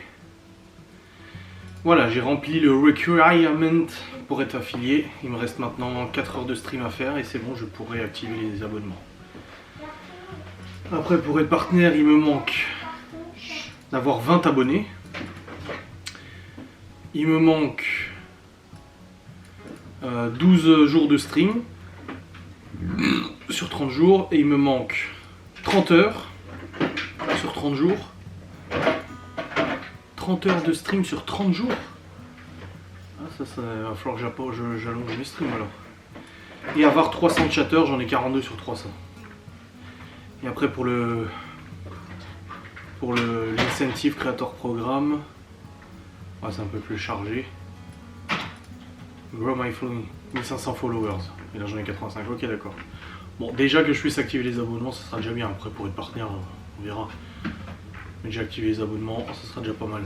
Voilà, j'ai rempli le requirement pour être affilié. Il me reste maintenant 4 heures de stream à faire et c'est bon, je pourrai activer les abonnements. Après, pour être partenaire, il me manque d'avoir 20 abonnés. Il me manque 12 jours de stream sur 30 jours et il me manque 30 heures sur 30 jours. 30 heures de stream sur 30 jours. Ah, ça va falloir que j'allonge mes streams alors. Et avoir 300 chatters, j'en ai 42 sur 300. Et après pour l'incentive creator programme, ah, c'est un peu plus chargé. Grow my following, 1500 followers. Et là j'en ai 85, ok d'accord. Bon, déjà que je puisse activer les abonnements, ça sera déjà bien. Après pour être partenaire, on verra. Mais j'ai activé les abonnements, ça sera déjà pas mal.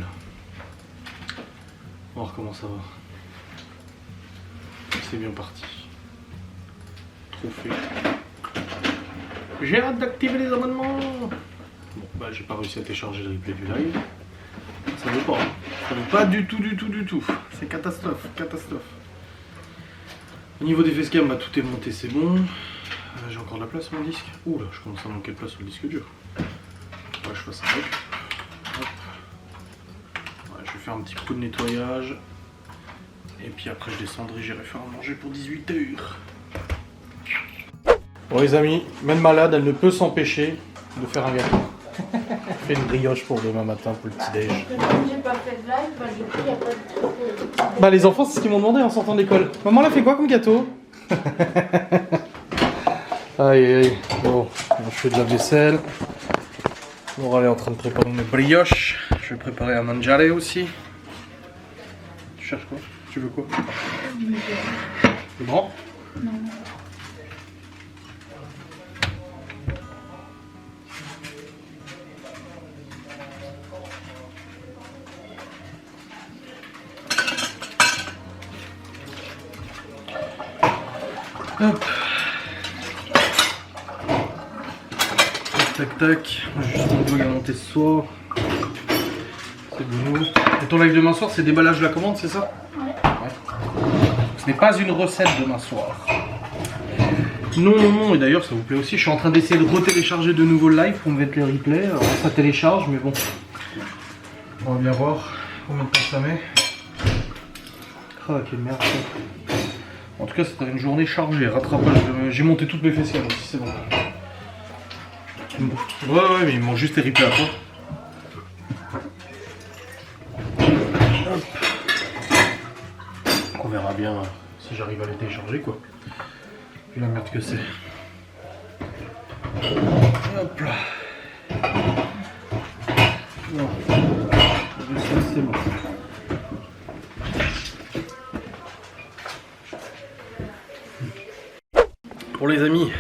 On va voir comment ça va. C'est bien parti. Trophée. J'ai hâte d'activer les abonnements. Bon, bah j'ai pas réussi à télécharger le replay du live. Ça veut pas. Ça veut pas du tout. C'est catastrophe. Au niveau des facecam, bah tout est monté, c'est bon. J'ai encore de la place sur mon disque. Ouh là, je commence à manquer de place sur le disque dur. Ouais, je fasse ça. Hop. Ouais, je vais faire un petit coup de nettoyage. Et puis après je descendrai, j'irai faire à manger pour 18h. Bon les amis, même malade, elle ne peut s'empêcher de faire un gâteau. Je fais une brioche pour demain matin pour le petit déj. J'ai pas fait de live, du coup il n'y a pas de... Bah les enfants c'est ce qu'ils m'ont demandé en sortant d'école. Maman elle a fait quoi comme gâteau? Aïe aïe, bon, je fais de la vaisselle. Laura est en train de préparer mes brioches. Je vais préparer un mangiare aussi. Tu cherches quoi? Tu veux quoi? Le grand? Non. Hop. Tac tac. Juste mon vlog à monter ce soir. C'est bon. Et ton live demain soir, c'est déballage de la commande, c'est ça? Ouais. Ce n'est pas une recette demain soir. Non, et d'ailleurs ça vous plaît aussi, je suis en train d'essayer de retélécharger de nouveaux lives pour me mettre les replays. Alors ça télécharge, mais bon. On va bien voir combien de temps ça met. Ah, quelle merde ça. En tout cas, c'était une journée chargée, rattrapage. J'ai monté toutes mes fessières aussi, c'est bon. Ouais, mais il me manque juste les replays à toi. On verra bien si j'arrive à les télécharger, quoi. Vu la merde que c'est. Hop là. Non. C'est bon. Pour les amis,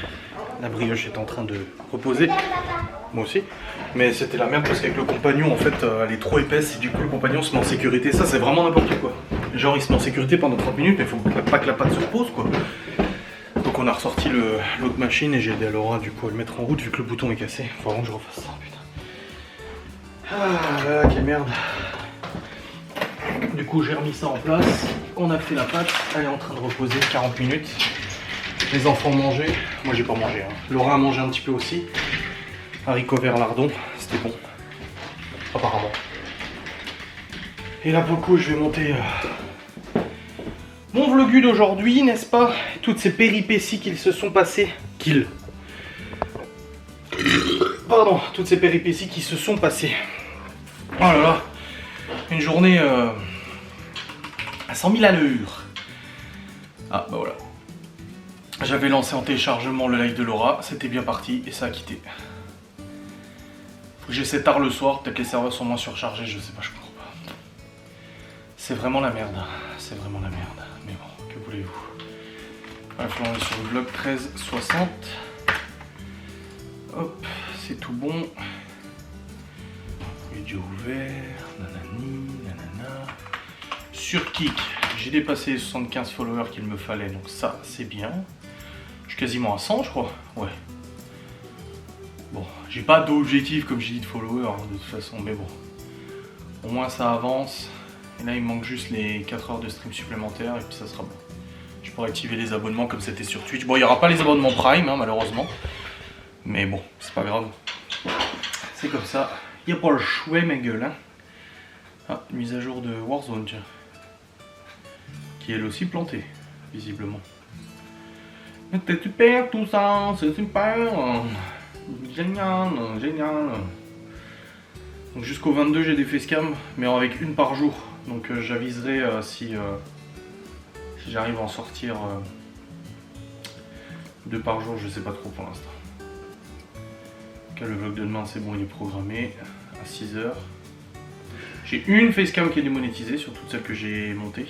la brioche est en train de reposer. Moi aussi. Mais c'était la merde parce qu'avec le compagnon, en fait, elle est trop épaisse et du coup le compagnon se met en sécurité. Ça, c'est vraiment n'importe quoi. Genre, il se met en sécurité pendant 30 minutes, mais il faut pas que la pâte se repose, quoi. Donc on a ressorti l'autre machine et j'ai aidé à Laura du coup à le mettre en route vu que le bouton est cassé. Faut vraiment que je refasse ça, putain. Ah là là, quelle merde. Du coup j'ai remis ça en place, on a fait la pâte, elle est en train de reposer 40 minutes. Les enfants ont mangé, moi j'ai pas mangé. Hein. Laura a mangé un petit peu aussi. Haricots verts lardons, c'était bon. Apparemment. Et là pour le coup je vais monter mon vlogu d'aujourd'hui, n'est-ce pas? Toutes ces péripéties qu'ils se sont passées. Pardon, toutes ces péripéties qui se sont passées. Oh là là. Une journée à 100 000 allures. Ah bah voilà. J'avais lancé en téléchargement le live de Laura, c'était bien parti et ça a quitté. Faut que j'essaie tard le soir, peut-être les serveurs sont moins surchargés, je sais pas, je comprends pas. C'est vraiment la merde, c'est vraiment la merde. Mais bon, que voulez-vous? Bref, là on est sur le vlog 1360. Hop, c'est tout bon. Vidéo ouvert, nanani, nanana. Sur Kik, j'ai dépassé les 75 followers qu'il me fallait, donc ça c'est bien. Je suis quasiment à 100 je crois, ouais. J'ai pas d'objectif comme j'ai dit de followers hein, de toute façon, mais bon. Au moins ça avance. Et là il me manque juste les 4 heures de stream supplémentaires et puis ça sera bon. Je pourrais activer les abonnements comme c'était sur Twitch. Bon, il n'y aura pas les abonnements Prime hein, malheureusement. Mais bon, c'est pas grave. C'est comme ça. Il n'y a pas le choix ma gueule. Hein. Ah, une mise à jour de Warzone tiens. Qui est elle aussi plantée, visiblement. Mais c'est super tout ça, c'est super. Génial, génial. Donc jusqu'au 22 j'ai des facecam, mais avec une par jour. Donc j'aviserai si j'arrive à en sortir 2 par jour, je sais pas trop pour l'instant. En tout cas le vlog de demain c'est bon, il est programmé à 6h. J'ai une facecam qui est démonétisée sur toutes celles que j'ai montées.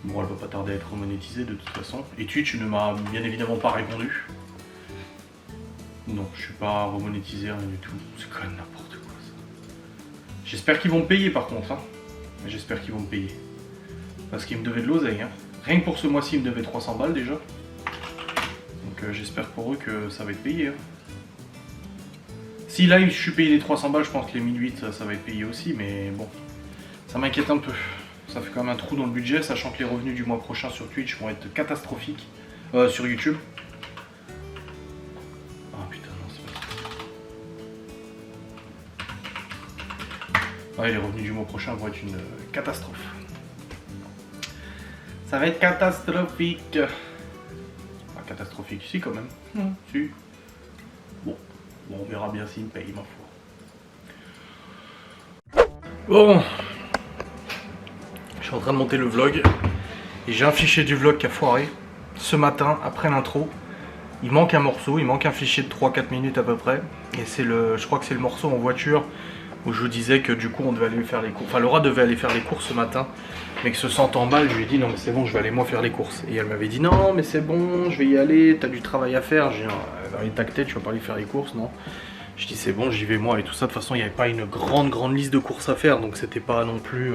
Bon, elle va pas tarder à être monétisée de toute façon. Et Twitch ne m'a bien évidemment pas répondu. Non, je suis pas remonétisé, rien du tout. C'est quand même n'importe quoi ça. J'espère qu'ils vont me payer par contre. Hein. J'espère qu'ils vont me payer. Parce qu'ils me devaient de l'oseille. Hein. Rien que pour ce mois-ci, ils me devaient 300 balles déjà. Donc j'espère pour eux que ça va être payé. Hein. Si là je suis payé les 300 balles, je pense que les 1008 ça va être payé aussi. Mais bon, ça m'inquiète un peu. Ça fait quand même un trou dans le budget, sachant que les revenus du mois prochain sur Twitch vont être catastrophiques. Sur YouTube. Ah putain, non, c'est pas... Ouais, les revenus du mois prochain vont être une catastrophe. Ça va être catastrophique. Pas catastrophique, si quand même. Si. Bon, on verra bien s'ils me payent, ma foi. Bon. Je suis en train de monter le vlog et j'ai un fichier du vlog qui a foiré ce matin après l'intro. Il manque un morceau, il manque un fichier de 3-4 minutes à peu près. Et c'est je crois que c'est le morceau en voiture où je vous disais que du coup on devait aller faire les courses. Enfin Laura devait aller faire les courses ce matin, mais que se sentant mal, je lui ai dit non mais c'est bon, je vais aller moi faire les courses. Et elle m'avait dit non mais c'est bon, je vais y aller, t'as du travail à faire. J'ai dit dans les tactés, tu vas pas aller faire les courses, non? Je dis c'est bon, j'y vais moi et tout ça. De toute façon il n'y avait pas une grande liste de courses à faire, donc c'était pas non plus...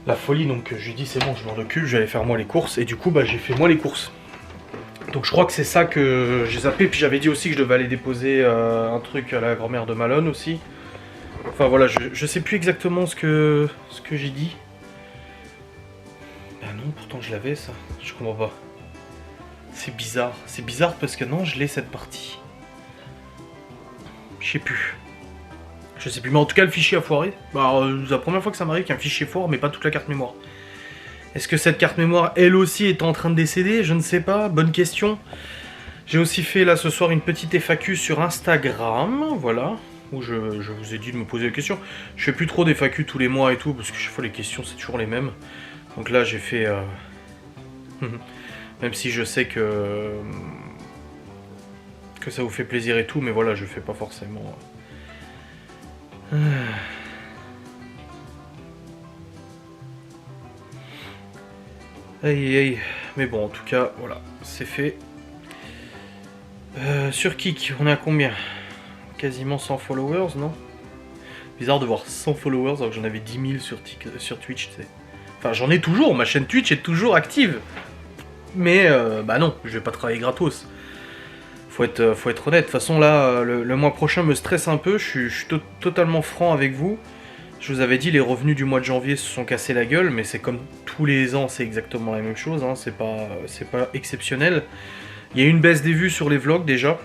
la folie, donc je lui dis c'est bon, je m'en occupe, je vais aller faire moi les courses. Et du coup bah j'ai fait moi les courses. Donc je crois que c'est ça que j'ai zappé. Puis j'avais dit aussi que je devais aller déposer un truc à la grand-mère de Malone aussi. Enfin voilà, je sais plus exactement ce que j'ai dit. Bah non, pourtant je l'avais ça, je comprends pas. C'est bizarre parce que non, je l'ai cette partie. Je sais plus. Je sais plus, mais en tout cas le fichier a foiré. Bah, c'est la première fois que ça m'arrive qu'un fichier foire, mais pas toute la carte mémoire. Est-ce que cette carte mémoire, elle aussi, est en train de décéder? Je ne sais pas, bonne question. J'ai aussi fait là ce soir une petite FAQ sur Instagram, voilà, où je vous ai dit de me poser des questions. Je fais plus trop d'FAQ tous les mois et tout, parce que chaque fois les questions c'est toujours les mêmes. Donc là j'ai fait... même si je sais que ça vous fait plaisir et tout, mais voilà, je fais pas forcément... Aïe aïe, mais bon en tout cas voilà, c'est fait. Sur Kik, on est à combien? Quasiment 100 followers, non? Bizarre de voir 100 followers alors que j'en avais 10 000 sur Twitch, tu sais. Enfin j'en ai toujours, ma chaîne Twitch est toujours active. Mais bah non, je vais pas travailler gratos. Faut être honnête. De toute façon là, le mois prochain me stresse un peu, je suis totalement franc avec vous. Je vous avais dit, les revenus du mois de janvier se sont cassés la gueule, mais c'est comme tous les ans, c'est exactement la même chose, hein, c'est pas exceptionnel. Il y a eu une baisse des vues sur les vlogs déjà,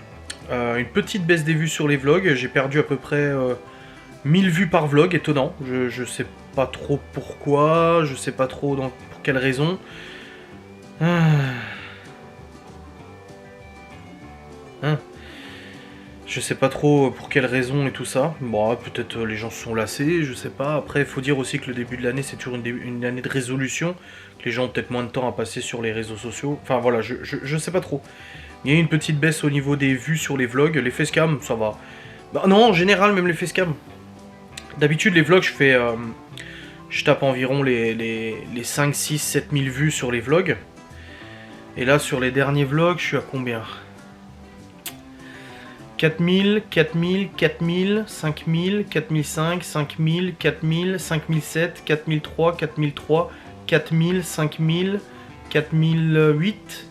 une petite baisse des vues sur les vlogs, j'ai perdu à peu près 1000 vues par vlog, étonnant. Je sais pas trop pourquoi, je sais pas trop pour quelle raison. Je sais pas trop pour quelle raison et tout ça. Bon, peut-être les gens se sont lassés, je sais pas. Après, il faut dire aussi que le début de l'année, c'est toujours une année de résolution. Que les gens ont peut-être moins de temps à passer sur les réseaux sociaux. Enfin voilà, je sais pas trop. Il y a eu une petite baisse au niveau des vues sur les vlogs. Les facecam, ça va. Bah, non, en général, même les facecam. D'habitude, les vlogs, je tape environ les 5, 6, 7 000 vues sur les vlogs. Et là, sur les derniers vlogs, je suis à combien ? 4000, 4000, 4000, 5000, 4005, 5000, 4000, 5007, 4003, 4003, 4000, 5000, 4008,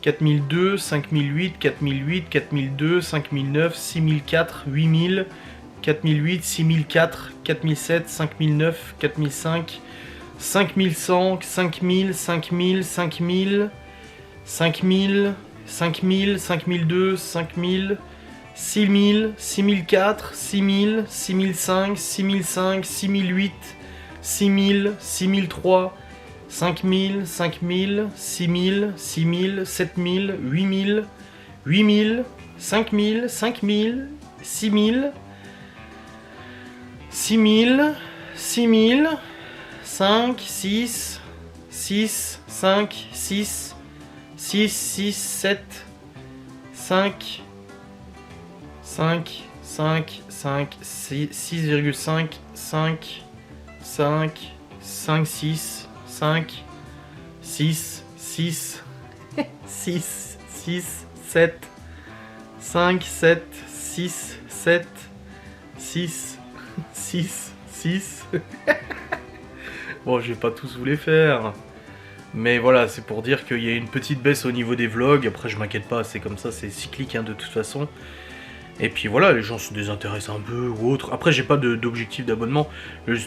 4002, 5008, 4008, 4002, 5009, 6004, 8000, 4008, 6004, 4007, 5009, 4005, 5100, 5000, 5000, 5000, 5000, 5000, 5002, 5000, 6000, 6004, 6000, 6005, 6005, 6008, 6000, 6003, 5000, 5000, 6000, 6000, 7000, 8000, 8000, 5000, 5000, 6000, 6000, 6000, 5, 6, 6, 5, 6, 6, 6, 7, 5, 5, 5, 5, 6,5, 5, 5, 5, 6, 5, 6, 6, 6, 6, 7, 5, 7, 6, 7, 6, 6, 6. Bon, je vais pas tous vous les faire. Mais voilà, c'est pour dire qu'il y a une petite baisse au niveau des vlogs. Après, je m'inquiète pas, c'est comme ça, c'est cyclique hein, de toute façon. Et puis voilà, les gens se désintéressent un peu ou autre. Après, j'ai pas d'objectif d'abonnement. Le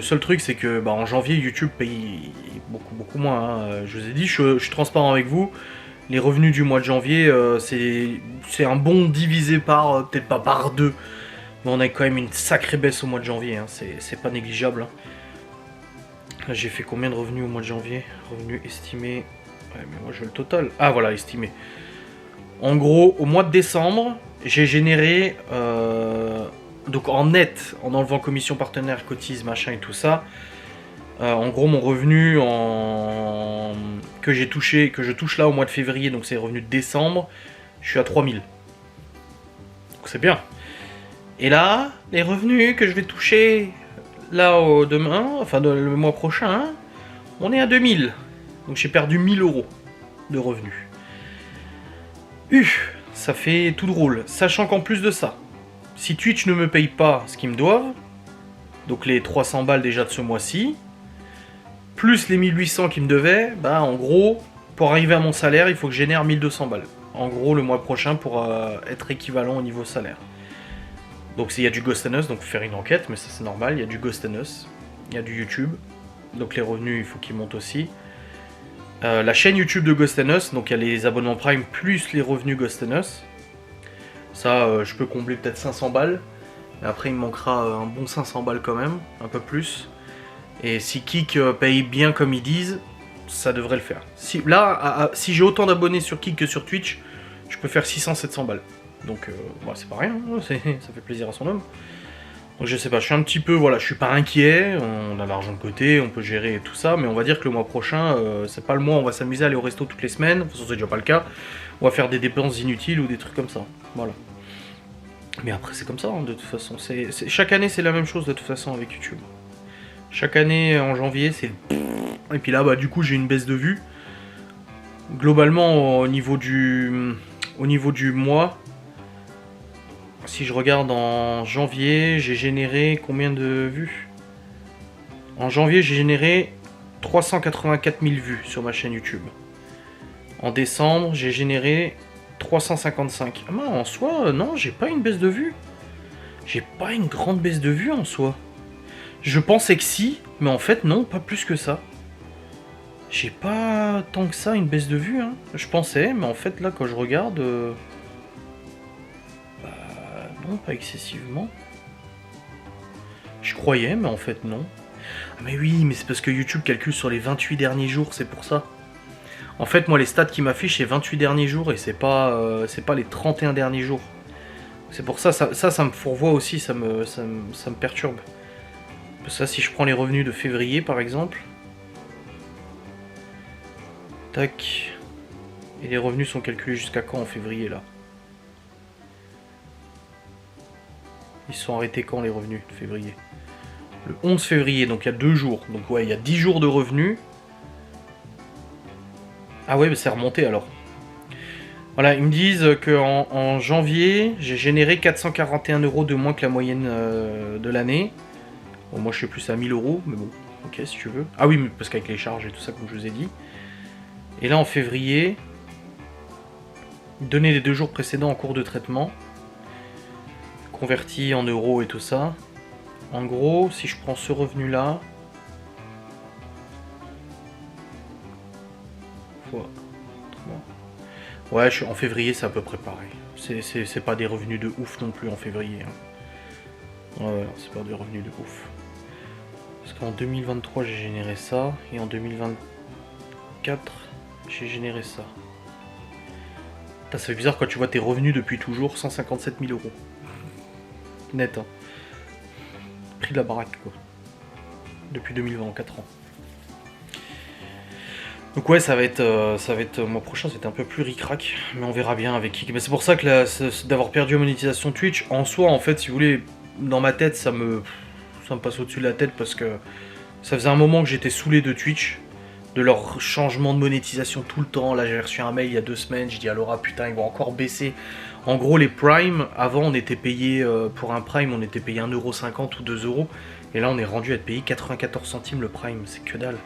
seul truc, c'est que bah, en janvier, YouTube paye beaucoup moins. Hein. Je vous ai dit, je suis transparent avec vous. Les revenus du mois de janvier, c'est un bon divisé par, peut-être pas par 2. Mais on a quand même une sacrée baisse au mois de janvier. Hein. C'est pas négligeable. Hein. J'ai fait combien de revenus au mois de janvier? Revenus estimés. Ouais, mais moi, je veux le total. Ah, voilà, estimé. En gros, au mois de décembre, j'ai généré, donc en net, en enlevant commission partenaire, cotise, machin et tout ça, en gros mon revenu que je touche là au mois de février, donc c'est les revenus de décembre, je suis à 3000. Donc c'est bien. Et là, les revenus que je vais toucher là demain, enfin le mois prochain, on est à 2000. Donc j'ai perdu 1000 € de revenus. Ça fait tout drôle, sachant qu'en plus de ça, si Twitch ne me paye pas ce qu'ils me doivent, donc les 300 balles déjà de ce mois-ci, plus les 1800 qu'ils me devaient, bah en gros, pour arriver à mon salaire, il faut que je génère 1200 balles. En gros, le mois prochain pour être équivalent au niveau salaire. Donc il y a du Ghost Us, donc faut faire une enquête, mais ça c'est normal, il y a du Ghost Us, il y a du YouTube, donc les revenus il faut qu'ils montent aussi. La chaîne YouTube de Ghost Us, donc il y a les abonnements Prime plus les revenus Ghost Us. Ça, je peux combler peut-être 500 balles. Mais après, il me manquera un bon 500 balles quand même, un peu plus. Et si Kik paye bien comme ils disent, ça devrait le faire. Si j'ai autant d'abonnés sur Kik que sur Twitch, je peux faire 600-700 balles. Donc, bah, c'est pas rien, hein, ça fait plaisir à son homme. Donc je sais pas, je suis un petit peu, voilà, je suis pas inquiet, on a l'argent de côté, on peut gérer tout ça, mais on va dire que le mois prochain, c'est pas le mois où on va s'amuser à aller au resto toutes les semaines, de toute façon c'est déjà pas le cas, on va faire des dépenses inutiles ou des trucs comme ça, voilà. Mais après c'est comme ça, hein, de toute façon, chaque année c'est la même chose de toute façon avec YouTube. Chaque année en janvier c'est... Et puis là, bah du coup j'ai une baisse de vues. Globalement au niveau du mois... Si je regarde en janvier, j'ai généré combien de vues? En janvier, j'ai généré 384 000 vues sur ma chaîne YouTube. En décembre, j'ai généré 355. Ah ben, en soi, non, j'ai pas une baisse de vues. J'ai pas une grande baisse de vues en soi. Je pensais que si, mais en fait, non, pas plus que ça. J'ai pas tant que ça une baisse de vues. Hein. Je pensais, mais en fait, là, quand je regarde... Non, pas excessivement. Je croyais, mais en fait non. Ah mais oui, mais c'est parce que YouTube calcule sur les 28 derniers jours, c'est pour ça. En fait, moi, les stats qui m'affichent, c'est 28 derniers jours et c'est pas les 31 derniers jours. C'est pour ça, ça me fourvoie aussi, ça me perturbe. Ça, si je prends les revenus de février, par exemple. Tac. Et les revenus sont calculés jusqu'à quand en février, là? Ils se sont arrêtés quand les revenus de février? Le 11 février, donc il y a 2 jours. Donc ouais, il y a 10 jours de revenus. Ah ouais, mais c'est remonté alors. Voilà, ils me disent qu'en janvier, j'ai généré 441 € de moins que la moyenne de l'année. Bon, moi je suis plus à 1000 €, mais bon, ok si tu veux. Ah oui, mais parce qu'avec les charges et tout ça, comme je vous ai dit. Et là en février, Données des 2 jours précédents en cours de traitement. Converti en euros et tout ça. En gros, si je prends ce revenu-là... Ouais, en février, c'est à peu près pareil. C'est pas des revenus de ouf non plus en février. Hein. Ouais, c'est pas des revenus de ouf. Parce qu'en 2023, j'ai généré ça. Et en 2024, j'ai généré ça. Putain, ça fait bizarre quand tu vois tes revenus depuis toujours, 157 000 euros. Net, hein. Prix de la baraque, quoi. Depuis 2020, en 4 ans. Donc ouais, ça va être mois prochain, ça va être un peu plus ric-rac, mais on verra bien avec qui. Mais c'est pour ça que d'avoir perdu la monétisation Twitch, en soi, en fait, si vous voulez, dans ma tête, ça me passe au-dessus de la tête parce que ça faisait un moment que j'étais saoulé de Twitch, de leur changement de monétisation tout le temps. Là, j'ai reçu un mail il y a 2 semaines, je dis à Laura, putain, ils vont encore baisser. En gros, les Prime, avant, on était payé, pour un Prime, on était payé 1,50€ ou 2€, et là, on est rendu à être payé 94 centimes le Prime, c'est que dalle.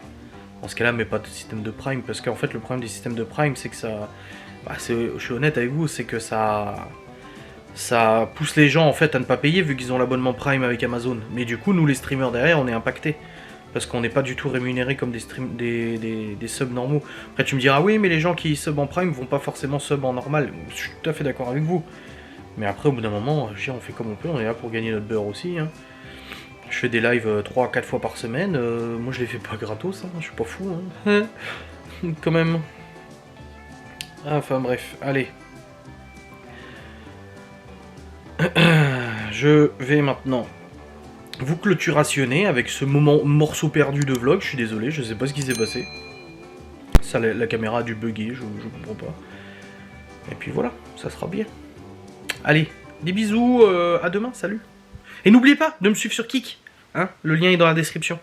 Dans ce cas-là, mais pas de système de Prime, parce qu'en fait, le problème des systèmes de Prime, c'est que ça... Bah, je suis honnête avec vous, c'est que ça pousse les gens, en fait, à ne pas payer, vu qu'ils ont l'abonnement Prime avec Amazon. Mais du coup, nous, les streamers derrière, on est impactés. Parce qu'on n'est pas du tout rémunérés comme des subs normaux. Après, tu me diras, oui, mais les gens qui sub en Prime vont pas forcément sub en normal. Je suis tout à fait d'accord avec vous. Mais après, au bout d'un moment, on fait comme on peut, on est là pour gagner notre beurre aussi, hein. Je fais des lives 3-4 fois par semaine, moi je les fais pas gratos, hein. Je suis pas fou, hein. Quand même. Enfin bref, allez. Je vais maintenant vous clôturationner avec ce morceau perdu de vlog, je suis désolé, je sais pas ce qui s'est passé. Ça, la caméra a dû bugger, je comprends pas. Et puis voilà, ça sera bien. Allez, des bisous, à demain, salut. Et n'oubliez pas de me suivre sur Kik, hein, le lien est dans la description.